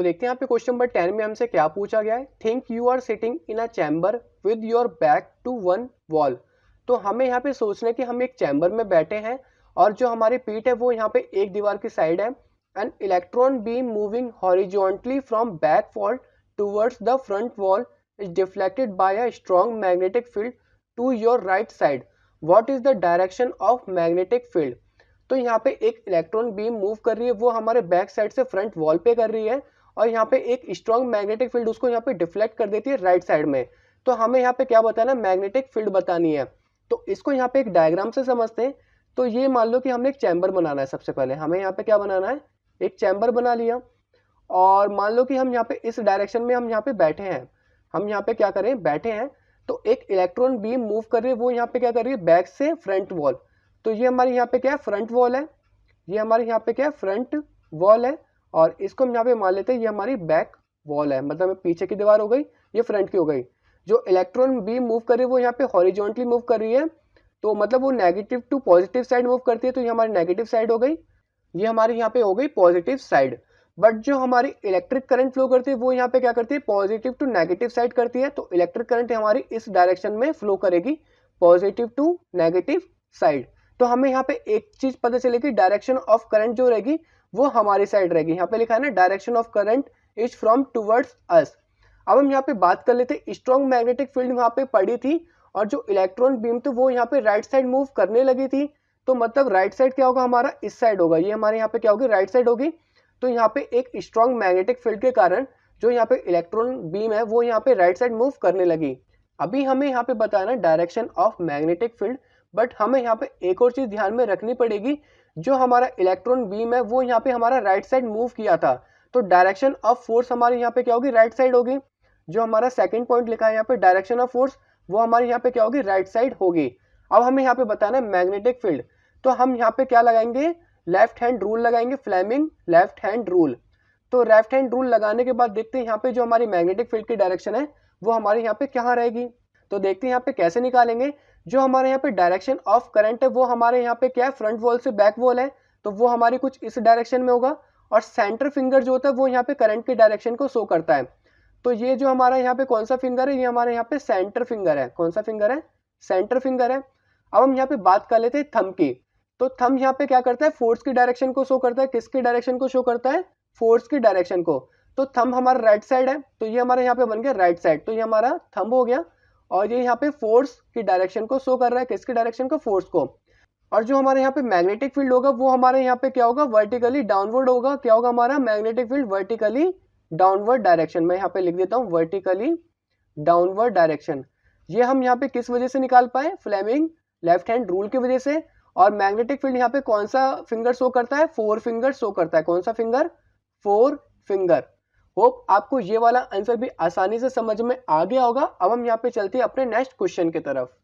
तो देखते हैं यहाँ पे क्वेश्चन नंबर 10 में हमसे क्या पूछा गया है। Think you are sitting in a chamber with your back to one wall. तो हमें यहाँ पे सोचना है कि हम एक चैम्बर में बैठे हैं और जो हमारी पीठ है वो यहाँ पे एक दीवार की साइड है। An electron beam moving horizontally from back wall towards the front wall is deflected by a strong magnetic field to your right side. What is the direction of magnetic field. तो यहाँ पे एक electron beam move कर रही है, वो हमारे back side से फ्रंट वॉल पे कर रही है और यहाँ पे एक स्ट्रॉन्ग मैग्नेटिक फील्ड उसको यहाँ पे डिफ्लेक्ट कर देती है राइट साइड में। तो हमें यहाँ पे क्या बताना है, मैग्नेटिक फील्ड बतानी है। तो इसको यहाँ पे एक डायग्राम से समझते हैं। तो ये मान लो कि हमने एक चैम्बर बनाना है। सबसे पहले हमें यहाँ पे क्या बनाना है, एक चैम्बर बना लिया और मान लो कि हम यहाँ पे इस डायरेक्शन में हम यहाँ पे बैठे हैं। हम यहाँ पे क्या करें, बैठे हैं। तो एक इलेक्ट्रॉन बीम मूव कर रही है, वो यहाँ पे क्या कर रही है, बैक से फ्रंट वॉल। तो ये हमारी यहाँ पे क्या है, फ्रंट वॉल है। ये हमारे यहाँ पे क्या है, फ्रंट वॉल है और इसको हम यहाँ पे मान लेते हैं ये हमारी बैक वॉल है, मतलब पीछे की दीवार हो गई, ये फ्रंट की हो गई। जो इलेक्ट्रॉन बीम मूव कर रही है वो यहाँ पे हॉरिजॉन्टली मूव कर रही है, तो मतलब वो negative to positive side move करती है, तो ये हमारी नेगेटिव साइड हो गई। ये हमारी यहाँ पे हो गई पॉजिटिव साइड। बट जो हमारी इलेक्ट्रिक करंट फ्लो करती है वो यहाँ पे क्या करती है, पॉजिटिव टू नेगेटिव साइड करती है। तो इलेक्ट्रिक करंट हमारी इस डायरेक्शन में फ्लो करेगी, पॉजिटिव टू नेगेटिव साइड। तो हमें यहाँ पे एक चीज पता चलेगी, डायरेक्शन ऑफ करंट जो रहेगी वो हमारी साइड रहेगी। यहाँ पे लिखा है ना, direction of current is from towards अस। अब हम यहाँ पे बात कर लेते हैं, स्ट्रॉन्ग मैग्नेटिक फील्ड वहां पे पड़ी थी और जो इलेक्ट्रॉन बीम थी वो यहाँ पे राइट साइड मूव करने लगी थी। तो मतलब राइट साइड क्या होगा, हमारा इस साइड होगा, ये हमारे यहाँ पे क्या होगी, राइट साइड होगी। तो यहाँ पे एक स्ट्रॉन्ग मैग्नेटिक फील्ड के कारण जो यहाँ पे इलेक्ट्रॉन बीम है वो यहाँ पे राइट साइड मूव करने लगी। अभी हमें यहाँ पे बताना direction of magnetic field, but हमें यहाँ पे एक और चीज ध्यान में रखनी पड़ेगी। जो हमारा इलेक्ट्रॉन बीम है वो यहाँ पे हमारा राइट साइड मूव किया था, तो डायरेक्शन ऑफ फोर्स हमारी यहाँ पे क्या होगी, राइट साइड होगी। जो हमारा सेकंड पॉइंट लिखा है यहाँ पे, डायरेक्शन ऑफ फोर्स, वो हमारी यहाँ पे क्या होगी, राइट साइड होगी। अब हमें यहाँ पे बताना है मैग्नेटिक फील्ड, तो हम यहाँ पे क्या लगाएंगे, लेफ्ट हैंड रूल लगाएंगे, फ्लेमिंग लेफ्ट हैंड रूल। तो लेफ्ट हैंड रूल लगाने के बाद देखते हैं यहाँ पे जो हमारी मैग्नेटिक फील्ड की डायरेक्शन है वो हमारे यहाँ पे कहाँ रहेगी। तो देखते हैं यहाँ पे कैसे निकालेंगे। जो हमारे यहाँ पे डायरेक्शन ऑफ करंट है वो हमारे यहाँ पे क्या है, फ्रंट वॉल से बैक वॉल है, तो वो हमारी कुछ इस डायरेक्शन में होगा। और सेंटर फिंगर जो होता है वो यहाँ पे करंट की डायरेक्शन को शो करता है। तो ये जो हमारा यहाँ पे कौन सा फिंगर है, ये हमारे यहाँ पे सेंटर फिंगर है। कौन सा फिंगर है, सेंटर फिंगर है। अब हम यहाँ पे बात कर लेते हैं थंब की। तो थंब यहाँ पे क्या करता है, फोर्स की डायरेक्शन को शो करता है। किसकी डायरेक्शन को शो करता है, फोर्स की डायरेक्शन को। तो थंब हमारा राइट साइड है, तो ये हमारे यहाँ पे बन गया राइट साइड, तो ये हमारा थंब हो गया। और ये यहाँ पे फोर्स की डायरेक्शन को शो कर रहा है, किसकी डायरेक्शन को, फोर्स को। और जो हमारे यहाँ पे मैग्नेटिक फील्ड होगा वो हमारे यहाँ पे क्या होगा, वर्टिकली डाउनवर्ड होगा। क्या होगा हमारा magnetic field, vertically downward direction. मैं यहाँ पे लिख देता हूँ वर्टिकली डाउनवर्ड डायरेक्शन। ये हम यहाँ पे किस वजह से निकाल पाए, फ्लेमिंग लेफ्ट हैंड रूल की वजह से। और मैग्नेटिक फील्ड यहाँ पे कौन सा फिंगर शो करता है, फोर फिंगर शो करता है। कौन सा फिंगर, फोर फिंगर। होप आपको ये वाला आंसर भी आसानी से समझ में आ गया होगा। अब हम यहाँ पे चलते हैं अपने नेक्स्ट क्वेश्चन की तरफ।